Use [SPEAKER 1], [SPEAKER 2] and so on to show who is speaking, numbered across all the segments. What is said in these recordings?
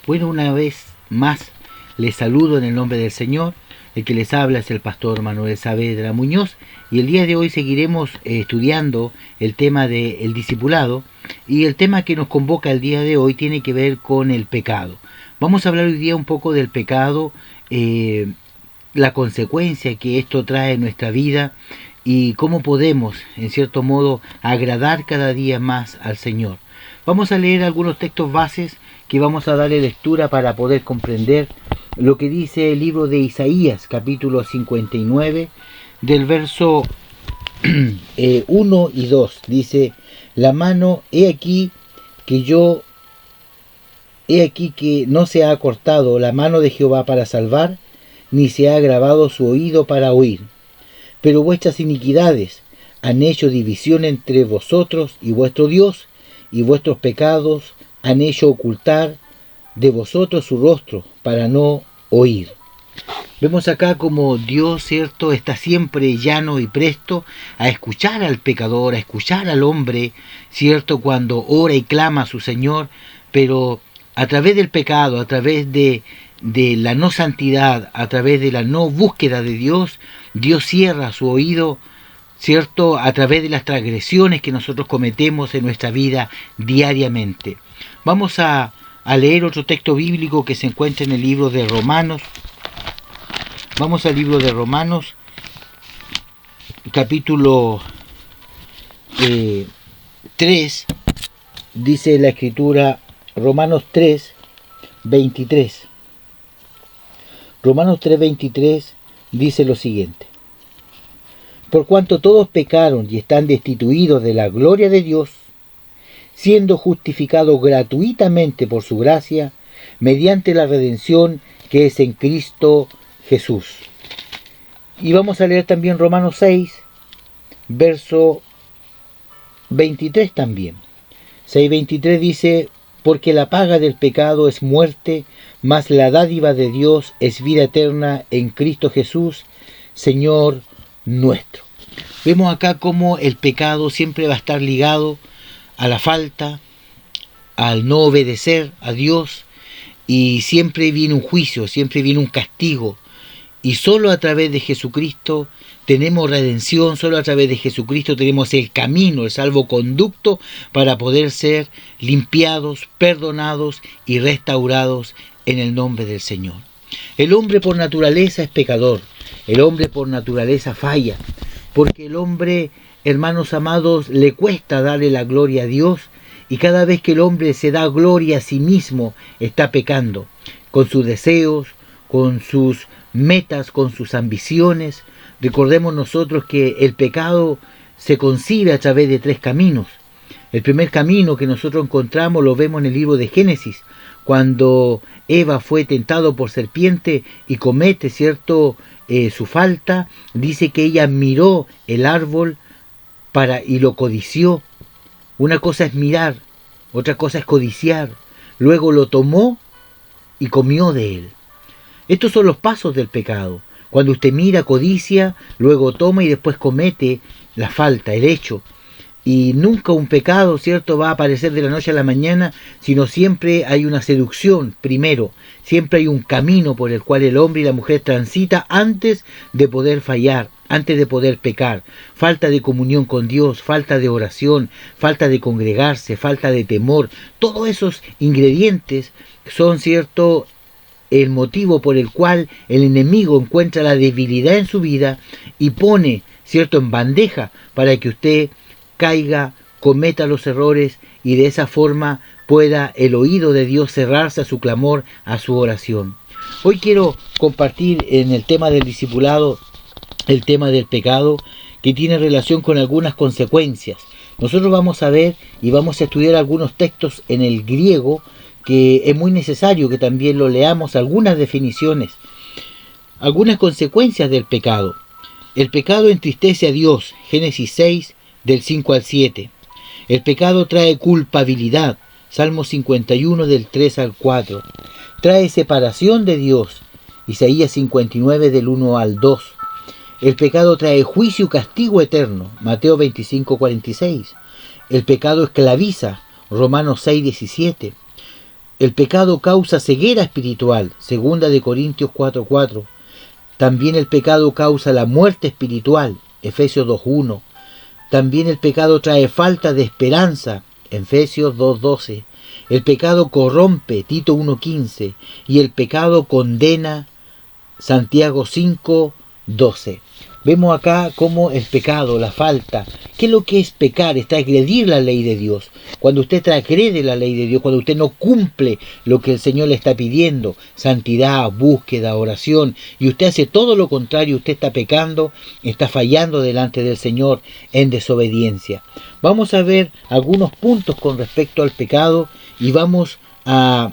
[SPEAKER 1] Bueno, una vez más les saludo en el nombre del Señor. El que les habla es el pastor Manuel Saavedra Muñoz, y el día de hoy seguiremos estudiando el tema del discipulado, y el tema que nos convoca el día de hoy tiene que ver con el pecado. Vamos a hablar hoy día un poco del pecado, la consecuencia que esto trae en nuestra vida y cómo podemos, en cierto modo, agradar cada día más al Señor. Vamos a leer algunos textos bases que vamos a darle lectura para poder comprender lo que dice el libro de Isaías, capítulo 59, del verso 1 y 2. Dice: la mano, he aquí que no se ha cortado la mano de Jehová para salvar, ni se ha agravado su oído para oír. Pero vuestras iniquidades han hecho división entre vosotros y vuestro Dios, y vuestros pecados han hecho ocultar de vosotros su rostro para no oír. Vemos acá como Dios, ¿cierto?, está siempre llano y presto a escuchar al pecador, a escuchar al hombre, ¿cierto?, cuando ora y clama a su Señor, pero a través del pecado, a través de la no santidad, a través de la no búsqueda de Dios, Dios cierra su oído, ¿cierto?, a través de las transgresiones que nosotros cometemos en nuestra vida diariamente. Vamos a leer otro texto bíblico que se encuentra en el libro de Romanos. Vamos al libro de Romanos, capítulo 3, dice la Escritura, Romanos 3, 23. Romanos 3, 23 dice lo siguiente: por cuanto todos pecaron y están destituidos de la gloria de Dios, siendo justificados gratuitamente por su gracia, mediante la redención que es en Cristo Jesús. Y vamos a leer también Romanos 6, verso 23 también. 6:23 dice: porque la paga del pecado es muerte, mas la dádiva de Dios es vida eterna en Cristo Jesús, Señor nuestro. Vemos acá cómo el pecado siempre va a estar ligado a la falta, al no obedecer a Dios, y siempre viene un juicio, siempre viene un castigo, y solo a través de Jesucristo tenemos redención, solo a través de Jesucristo tenemos el camino, el salvoconducto para poder ser limpiados, perdonados y restaurados en el nombre del Señor. El hombre por naturaleza es pecador, el hombre por naturaleza falla, porque el hombre, hermanos amados, le cuesta darle la gloria a Dios, y cada vez que el hombre se da gloria a sí mismo, está pecando, con sus deseos, con sus metas, con sus ambiciones. Recordemos nosotros que el pecado se concibe a través de 3 caminos. El primer camino que nosotros encontramos lo vemos en el libro de Génesis, cuando Eva fue tentado por serpiente y comete, ¿cierto?, su falta. Dice que ella miró el árbol y lo codició. Una cosa es mirar, otra cosa es codiciar. Luego lo tomó y comió de él. Estos son los pasos del pecado. Cuando usted mira, codicia, luego toma y después comete la falta, el hecho. Y nunca un pecado, ¿cierto?, va a aparecer de la noche a la mañana, sino siempre hay una seducción primero. Siempre hay un camino por el cual el hombre y la mujer transita antes de poder fallar, antes de poder pecar. Falta de comunión con Dios, falta de oración, falta de congregarse, falta de temor. Todos esos ingredientes son, ¿cierto?, el motivo por el cual el enemigo encuentra la debilidad en su vida y pone, ¿cierto?, en bandeja para que usted caiga, cometa los errores, y de esa forma pueda el oído de Dios cerrarse a su clamor, a su oración. Hoy quiero compartir en el tema del discipulado el tema del pecado, que tiene relación con algunas consecuencias. Nosotros vamos a ver y vamos a estudiar algunos textos en el griego, que es muy necesario que también lo leamos, algunas definiciones, algunas consecuencias del pecado. El pecado entristece a Dios, Génesis 6, del 5 al 7. El pecado trae culpabilidad, Salmo 51, del 3 al 4. Trae separación de Dios, Isaías 59, del 1 al 2. El pecado trae juicio y castigo eterno, Mateo 25, 46. El pecado esclaviza, Romanos 6, 17. El pecado causa ceguera espiritual, 2 Corintios 4:4. También el pecado causa la muerte espiritual, Efesios 2:1. También el pecado trae falta de esperanza, Efesios 2:12. El pecado corrompe, Tito 1:15. Y el pecado condena, Santiago 5:12. Vemos acá cómo el pecado, la falta, ¿qué es lo que es pecar? Es transgredir la ley de Dios. Cuando usted transgrede la ley de Dios, cuando usted no cumple lo que el Señor le está pidiendo, santidad, búsqueda, oración, y usted hace todo lo contrario, usted está pecando, está fallando delante del Señor en desobediencia. Vamos a ver algunos puntos con respecto al pecado y vamos a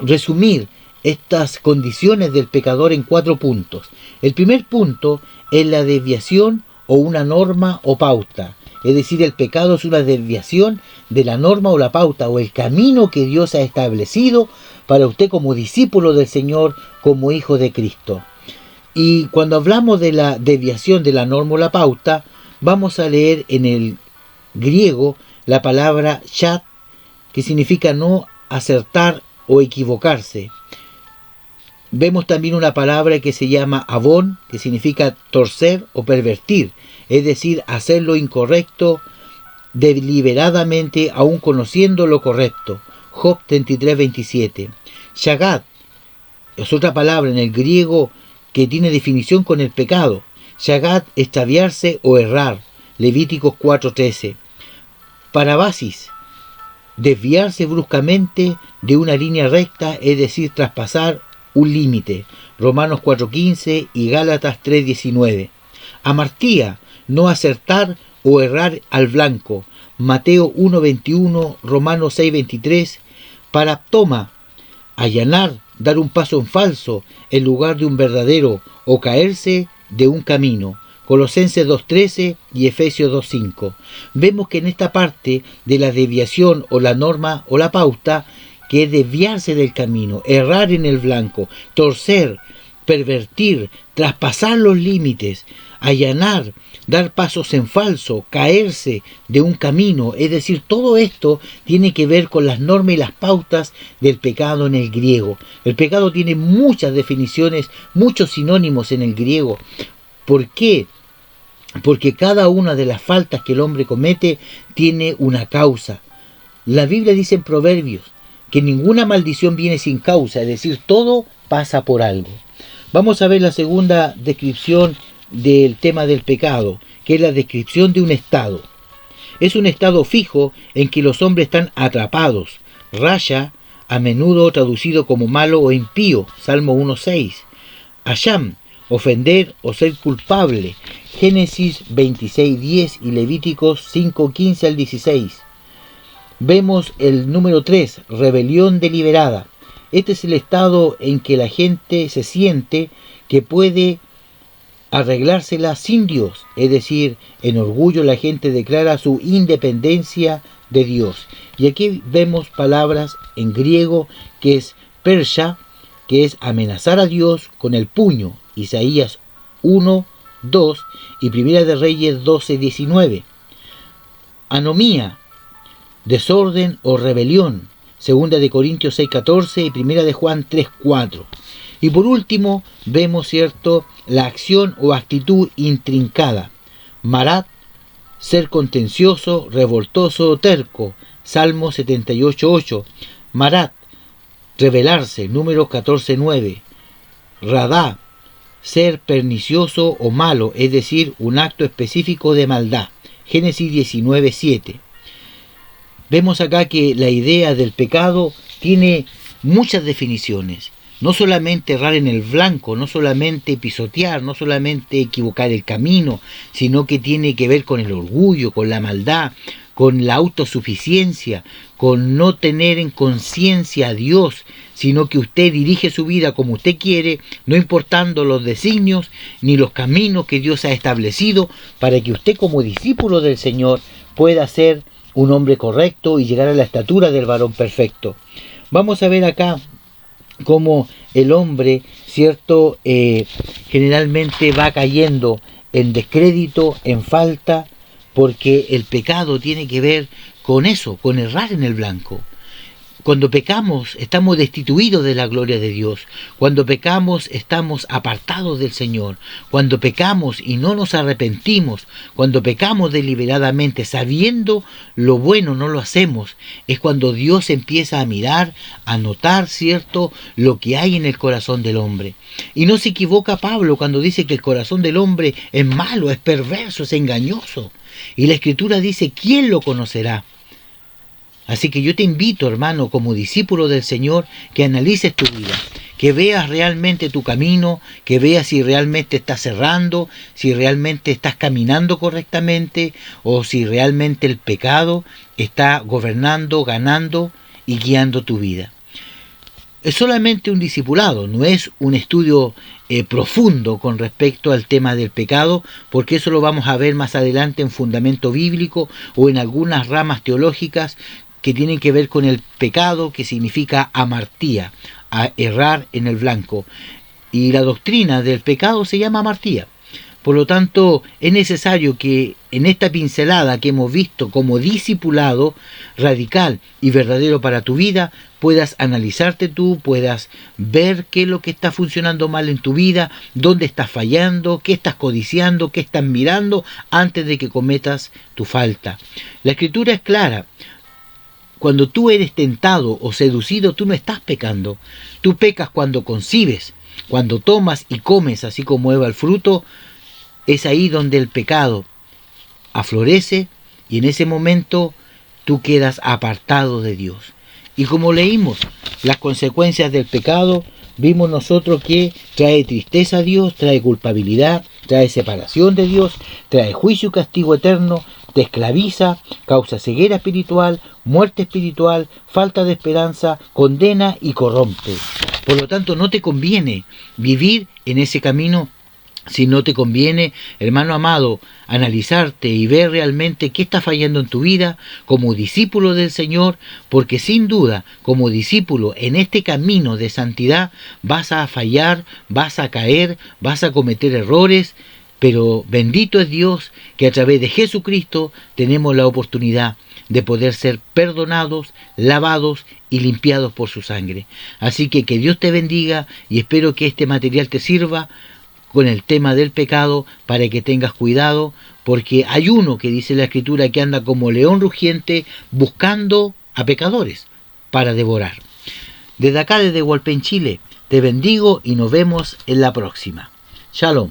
[SPEAKER 1] resumir estas condiciones del pecador en 4 puntos. El primer punto es la desviación o una norma o pauta. Es decir, el pecado es una desviación de la norma o la pauta o el camino que Dios ha establecido para usted como discípulo del Señor, como hijo de Cristo. Y cuando hablamos de la desviación de la norma o la pauta, vamos a leer en el griego la palabra shat, que significa no acertar o equivocarse. Vemos también una palabra que se llama avón, que significa torcer o pervertir, es decir, hacer lo incorrecto deliberadamente, aun conociendo lo correcto. Job 33:27. Shagat es otra palabra en el griego que tiene definición con el pecado. Shagat, extraviarse o errar. Levíticos 4:13. Parabasis, desviarse bruscamente de una línea recta, es decir, traspasar un límite. Romanos 4:15 y Gálatas 3:19. Amartía, no acertar o errar al blanco. Mateo 1:21, Romanos 6:23. Paraptoma, allanar, dar un paso en falso en lugar de un verdadero o caerse de un camino. Colosenses 2:13 y Efesios 2:5. Vemos que en esta parte de la desviación o la norma o la pauta, que es desviarse del camino, errar en el blanco, torcer, pervertir, traspasar los límites, allanar, dar pasos en falso, caerse de un camino, es decir, todo esto tiene que ver con las normas y las pautas del pecado en el griego. El pecado tiene muchas definiciones, muchos sinónimos en el griego. ¿Por qué? Porque cada una de las faltas que el hombre comete tiene una causa. La Biblia dice en Proverbios que ninguna maldición viene sin causa, es decir, todo pasa por algo. Vamos a ver la segunda descripción del tema del pecado, que es la descripción de un estado. Es un estado fijo en que los hombres están atrapados. Raya, a menudo traducido como malo o impío, Salmo 1:6. Asham, ofender o ser culpable, Génesis 26:10 y Levíticos 5:15 al 16. Vemos el número 3, rebelión deliberada. Este es el estado en que la gente se siente que puede arreglársela sin Dios. Es decir, en orgullo la gente declara su independencia de Dios. Y aquí vemos palabras en griego que es persha, que es amenazar a Dios con el puño. Isaías 1:2 y Primera de Reyes 12:19. Anomía, desorden o rebelión, 2 Corintios 6:14 y 1 Juan 3:4. Y por último vemos, ¿cierto?, la acción o actitud intrincada. Marat, ser contencioso, revoltoso o terco, Salmo 78:8. Marat, rebelarse, Números 14:9. Radá, ser pernicioso o malo, es decir, un acto específico de maldad, Génesis 19:7. Vemos acá que la idea del pecado tiene muchas definiciones. No solamente errar en el blanco, no solamente pisotear, no solamente equivocar el camino, sino que tiene que ver con el orgullo, con la maldad, con la autosuficiencia, con no tener en conciencia a Dios, sino que usted dirige su vida como usted quiere, no importando los designios ni los caminos que Dios ha establecido para que usted como discípulo del Señor pueda ser un hombre correcto y llegar a la estatura del varón perfecto. Vamos a ver acá cómo el hombre, ¿cierto?, generalmente va cayendo en descrédito, en falta, porque el pecado tiene que ver con eso, con errar en el blanco. Cuando pecamos, estamos destituidos de la gloria de Dios. Cuando pecamos, estamos apartados del Señor. Cuando pecamos y no nos arrepentimos, cuando pecamos deliberadamente, sabiendo lo bueno, no lo hacemos, es cuando Dios empieza a mirar, a notar, ¿cierto?, lo que hay en el corazón del hombre. Y no se equivoca Pablo cuando dice que el corazón del hombre es malo, es perverso, es engañoso. Y la Escritura dice, ¿quién lo conocerá? Así que yo te invito, hermano, como discípulo del Señor, que analices tu vida, que veas realmente tu camino, que veas si realmente estás errando, si realmente estás caminando correctamente, o si realmente el pecado está gobernando, ganando y guiando tu vida. Es solamente un discipulado, no es un estudio profundo con respecto al tema del pecado, porque eso lo vamos a ver más adelante en fundamento bíblico o en algunas ramas teológicas que tienen que ver con el pecado, que significa amartía, a errar en el blanco. Y la doctrina del pecado se llama amartía. Por lo tanto, es necesario que en esta pincelada que hemos visto como discipulado radical y verdadero para tu vida, puedas analizarte tú, puedas ver qué es lo que está funcionando mal en tu vida, dónde estás fallando, qué estás codiciando, qué estás mirando antes de que cometas tu falta. La Escritura es clara. Cuando tú eres tentado o seducido, tú no estás pecando. Tú pecas cuando concibes, cuando tomas y comes, así como Eva el fruto. Es ahí donde el pecado aflorece y en ese momento tú quedas apartado de Dios. Y como leímos las consecuencias del pecado, vimos nosotros que trae tristeza a Dios, trae culpabilidad, trae separación de Dios, trae juicio y castigo eterno, te esclaviza, causa ceguera espiritual, muerte espiritual, falta de esperanza, condena y corrompe. Por lo tanto, no te conviene vivir en ese camino. Si no te conviene, hermano amado, analizarte y ver realmente qué está fallando en tu vida como discípulo del Señor, porque sin duda, como discípulo en este camino de santidad, vas a fallar, vas a caer, vas a cometer errores, pero bendito es Dios que a través de Jesucristo tenemos la oportunidad de poder ser perdonados, lavados y limpiados por su sangre. Así que Dios te bendiga y espero que este material te sirva con el tema del pecado para que tengas cuidado, porque hay uno que dice la Escritura que anda como león rugiente buscando a pecadores para devorar. Desde acá, desde Hualpén, Chile, te bendigo y nos vemos en la próxima. Shalom.